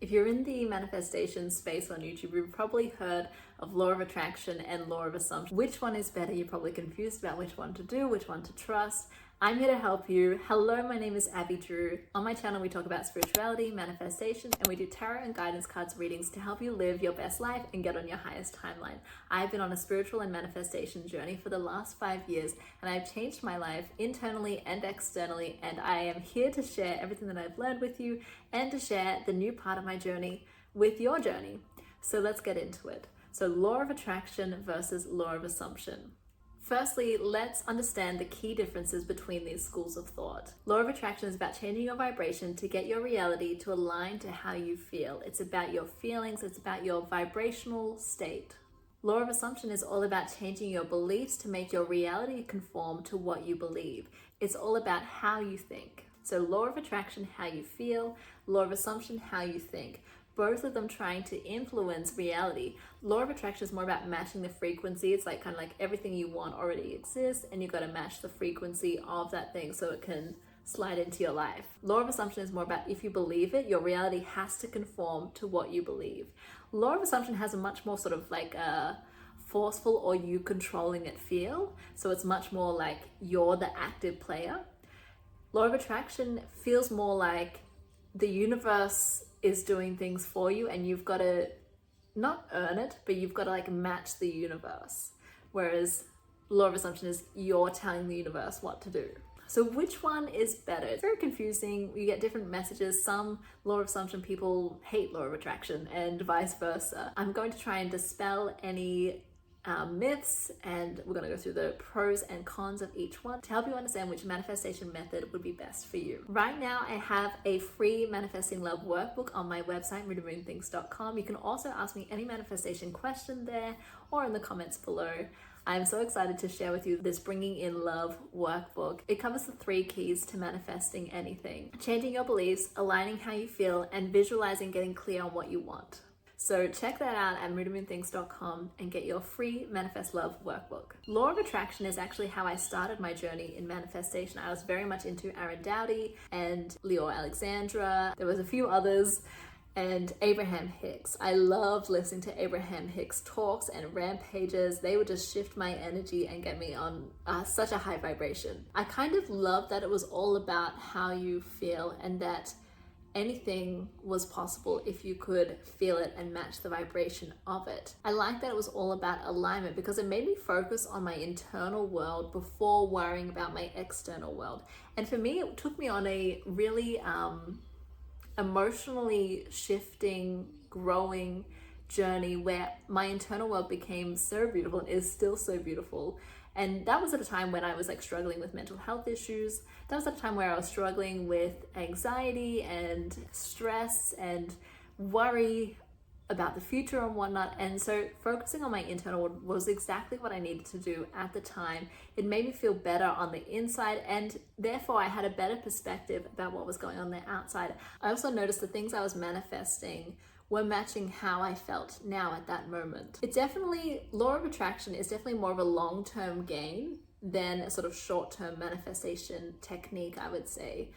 If you're in the manifestation space on YouTube, you've probably heard of law of attraction and law of assumption. Which one is better? You're probably confused about which one to do, which one to trust. I'm here to help you. Hello, my name is Abby Drew. On my channel, we talk about spirituality, manifestation, and we do tarot and guidance cards readings to help you live your best life and get on your highest timeline. I've been on a spiritual and manifestation journey for the last 5 years, and I've changed my life internally and externally, and I am here to share everything that I've learned with you and to share the new part of my journey with your journey. So let's get into it. So law of attraction versus law of assumption. Firstly, let's understand the key differences between these schools of thought. Law of attraction is about changing your vibration to get your reality to align to how you feel. It's about your feelings, it's about your vibrational state. Law of assumption is all about changing your beliefs to make your reality conform to what you believe. It's all about how you think. So law of attraction, how you feel, law of assumption, how you think. Both of them trying to influence reality. Law of attraction is more about matching the frequency. It's like kind of like everything you want already exists and you've got to match the frequency of that thing so it can slide into your life. Law of assumption is more about if you believe it, your reality has to conform to what you believe. Law of assumption has a much more sort of like a forceful or you controlling it feel. So it's much more like you're the active player. Law of attraction feels more like the universe is doing things for you and you've got to not earn it, but you've got to like match the universe. Whereas law of assumption is you're telling the universe what to do. So which one is better? It's very confusing. You get different messages. Some law of assumption people hate law of attraction and vice versa. I'm going to try and dispel any myths, and we're going to go through the pros and cons of each one to help you understand which manifestation method would be best for you. Right now, I have a free Manifesting Love workbook on my website, rootamoonthings.com. You can also ask me any manifestation question there or in the comments below. I'm so excited to share with you this Bringing in Love workbook. It covers the 3 keys to manifesting anything: changing your beliefs, aligning how you feel, and visualizing getting clear on what you want. So check that out at rootamoonthings.com and get your free Manifest Love workbook. Law of attraction is actually how I started my journey in manifestation. I was very much into Aaron Doughty and Leor Alexandra. There was a few others, and Abraham Hicks. I loved listening to Abraham Hicks talks and rampages. They would just shift my energy and get me on such a high vibration. I kind of loved that it was all about how you feel and that anything was possible if you could feel it and match the vibration of it. I like that it was all about alignment because it made me focus on my internal world before worrying about my external world. And for me, it took me on a really emotionally shifting, growing journey where my internal world became so beautiful and is still so beautiful. And that was at a time when I was like struggling with mental health issues. That was at a time where I was struggling with anxiety and stress and worry about the future and whatnot. And so focusing on my internal world was exactly what I needed to do at the time. It made me feel better on the inside, and therefore I had a better perspective about what was going on the outside. I also noticed the things I was manifesting were matching how I felt now at that moment. Law of attraction is definitely more of a long-term gain than a sort of short-term manifestation technique, I would say,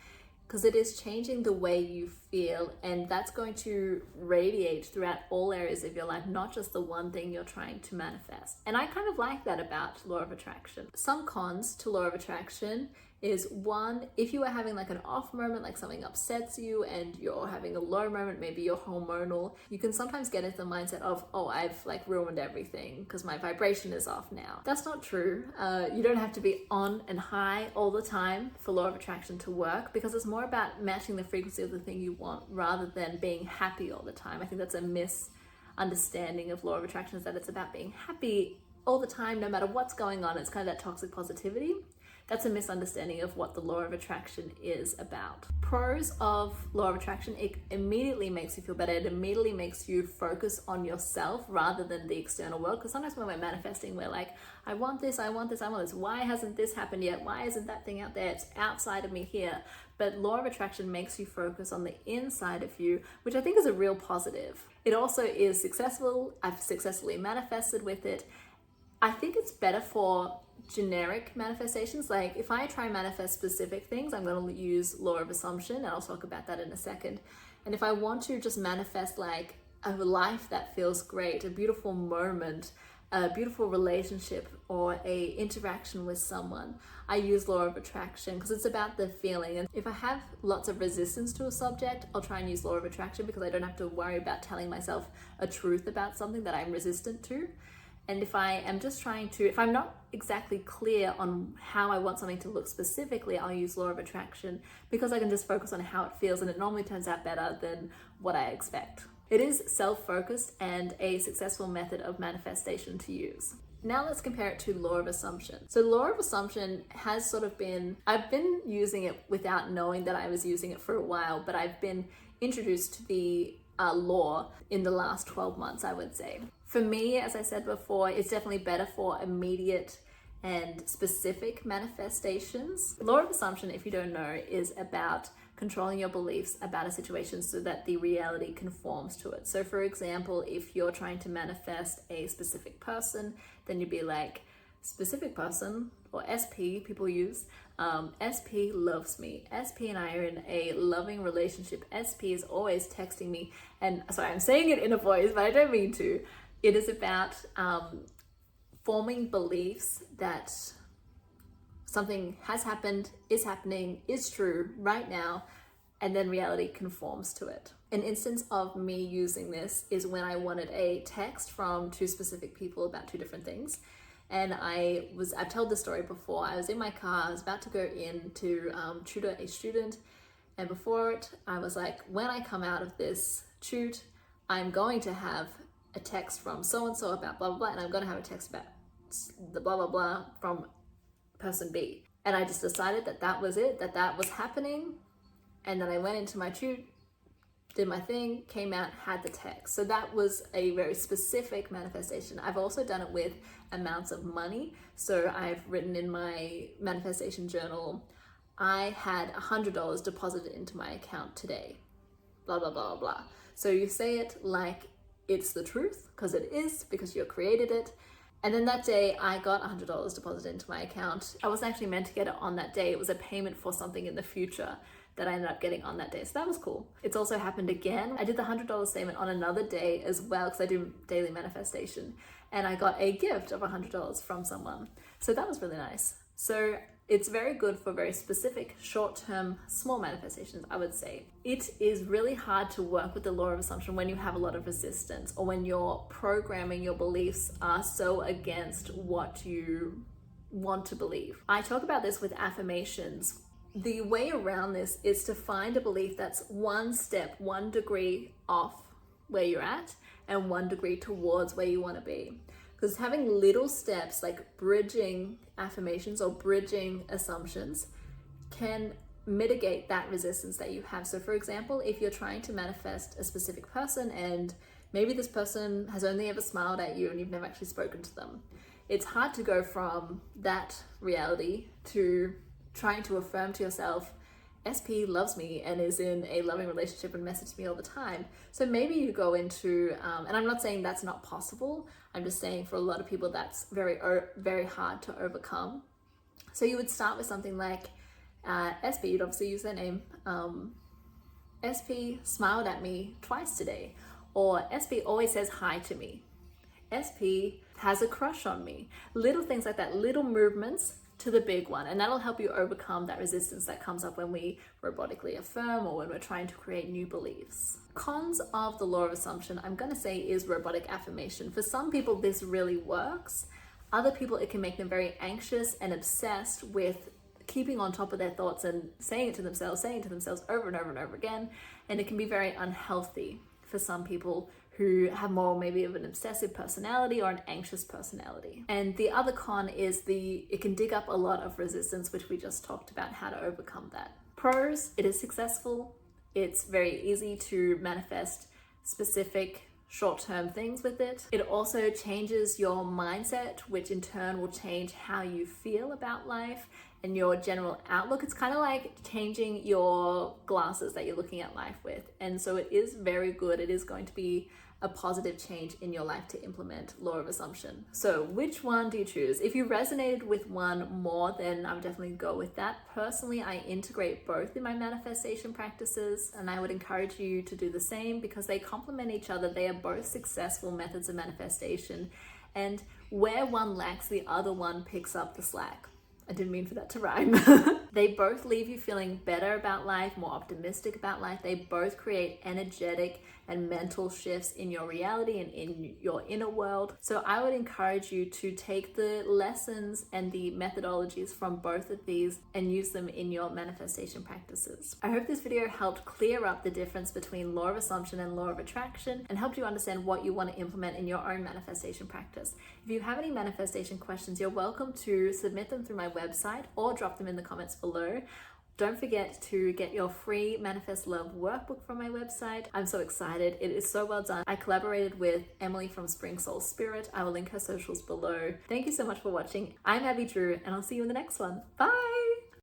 because it is changing the way you feel, and that's going to radiate throughout all areas of your life, not just the one thing you're trying to manifest. And I kind of like that about law of attraction. Some cons to law of attraction is one, if you are having like an off moment, like something upsets you and you're having a low moment, maybe you're hormonal, you can sometimes get into the mindset of, oh, I've like ruined everything because my vibration is off now. That's not true. You don't have to be on and high all the time for law of attraction to work, because it's more about matching the frequency of the thing you want rather than being happy all the time. I think that's a misunderstanding of law of attraction, is that it's about being happy all the time, no matter what's going on. It's kind of that toxic positivity. That's a misunderstanding of what the law of attraction is about. Pros of law of attraction: it immediately makes you feel better. It immediately makes you focus on yourself rather than the external world. Because sometimes when we're manifesting, we're like, I want this, I want this, I want this. Why hasn't this happened yet? Why isn't that thing out there? It's outside of me here. But law of attraction makes you focus on the inside of you, which I think is a real positive. It also is successful. I've successfully manifested with it. I think it's better for generic manifestations. Like if I try and manifest specific things, I'm going to use law of assumption, and I'll talk about that in a second. And if I want to just manifest like a life that feels great, a beautiful moment, a beautiful relationship, or a interaction with someone, I use law of attraction because it's about the feeling. And if I have lots of resistance to a subject, I'll try and use law of attraction because I don't have to worry about telling myself a truth about something that I'm resistant to. And if I am just if I'm not exactly clear on how I want something to look specifically, I'll use law of attraction because I can just focus on how it feels, and it normally turns out better than what I expect. It is self-focused and a successful method of manifestation to use. Now let's compare it to law of assumption. So law of assumption has I've been using it without knowing that I was using it for a while, but I've been introduced to the law in the last 12 months, I would say. For me, as I said before, it's definitely better for immediate and specific manifestations. Law of assumption, if you don't know, is about controlling your beliefs about a situation so that the reality conforms to it. So for example, if you're trying to manifest a specific person, then you'd be like, specific person, or SP, people use, SP loves me. SP and I are in a loving relationship. SP is always texting me. And sorry, I'm saying it in a voice, but I don't mean to. It is about forming beliefs that something has happened, is happening, is true right now, and then reality conforms to it. An instance of me using this is when I wanted a text from two specific people about two different things. And I've told this story before. I was in my car, I was about to go in to tutor a student. And before it, I was like, when I come out of this tute, I'm going to have a text from so-and-so about blah, blah, blah. And I'm going to have a text about the blah, blah, blah from person B. And I just decided that was it, that was happening. And then I went into my tute, did my thing, came out, had the text. So that was a very specific manifestation. I've also done it with amounts of money. So I've written in my manifestation journal, I had $100 deposited into my account today, blah, blah, blah, blah. So you say it like it's the truth, because it is, because you created it. And then that day I got $100 deposited into my account. I wasn't actually meant to get it on that day. It was a payment for something in the future that I ended up getting on that day. So that was cool. It's also happened again. I did the $100 statement on another day as well, because I do daily manifestation. And I got a gift of $100 from someone. So that was really nice. So it's very good for very specific, short-term, small manifestations, I would say. It is really hard to work with the law of assumption when you have a lot of resistance, or when your programming, your beliefs are so against what you want to believe. I talk about this with affirmations. The way around this is to find a belief that's 1 step, 1 degree off where you're at, and 1 degree towards where you want to be. Because having little steps like bridging affirmations or bridging assumptions can mitigate that resistance that you have. So for example, if you're trying to manifest a specific person and maybe this person has only ever smiled at you and you've never actually spoken to them, it's hard to go from that reality to trying to affirm to yourself, SP loves me and is in a loving relationship and messages me all the time. So maybe you go into, and I'm not saying that's not possible, I'm just saying for a lot of people that's very, very hard to overcome. So you would start with something like, SP, you'd obviously use their name, SP smiled at me twice today, or SP always says hi to me, SP has a crush on me. Little things like that, little movements to the big one, and that'll help you overcome that resistance that comes up when we robotically affirm or when we're trying to create new beliefs. Cons of the law of assumption, I'm going to say, is robotic affirmation. For some people this really works. Other people, it can make them very anxious and obsessed with keeping on top of their thoughts and saying it to themselves over and over and over again, and it can be very unhealthy for some people who have more maybe of an obsessive personality or an anxious personality. And the other con is it can dig up a lot of resistance, which we just talked about how to overcome that. Pros, it is successful. It's very easy to manifest specific short-term things with it. It also changes your mindset, which in turn will change how you feel about life and your general outlook. It's kind of like changing your glasses that you're looking at life with. And so it is very good. It is going to be a positive change in your life to implement law of assumption. So which one do you choose? If you resonated with one more, then I would definitely go with that. Personally, I integrate both in my manifestation practices, and I would encourage you to do the same because they complement each other. They are both successful methods of manifestation, and where one lacks, the other one picks up the slack. I didn't mean for that to rhyme. They both leave you feeling better about life, more optimistic about life. They both create energetic and mental shifts in your reality and in your inner world. So I would encourage you to take the lessons and the methodologies from both of these and use them in your manifestation practices. I hope this video helped clear up the difference between law of assumption and law of attraction and helped you understand what you want to implement in your own manifestation practice. If you have any manifestation questions, you're welcome to submit them through my website or drop them in the comments below. Don't forget to get your free Manifest Love workbook from my website. I'm so excited. It is so well done. I collaborated with Emily from Spring Soul Spirit. I will link her socials below. Thank you so much for watching. I'm Abby Drew, and I'll see you in the next one. Bye!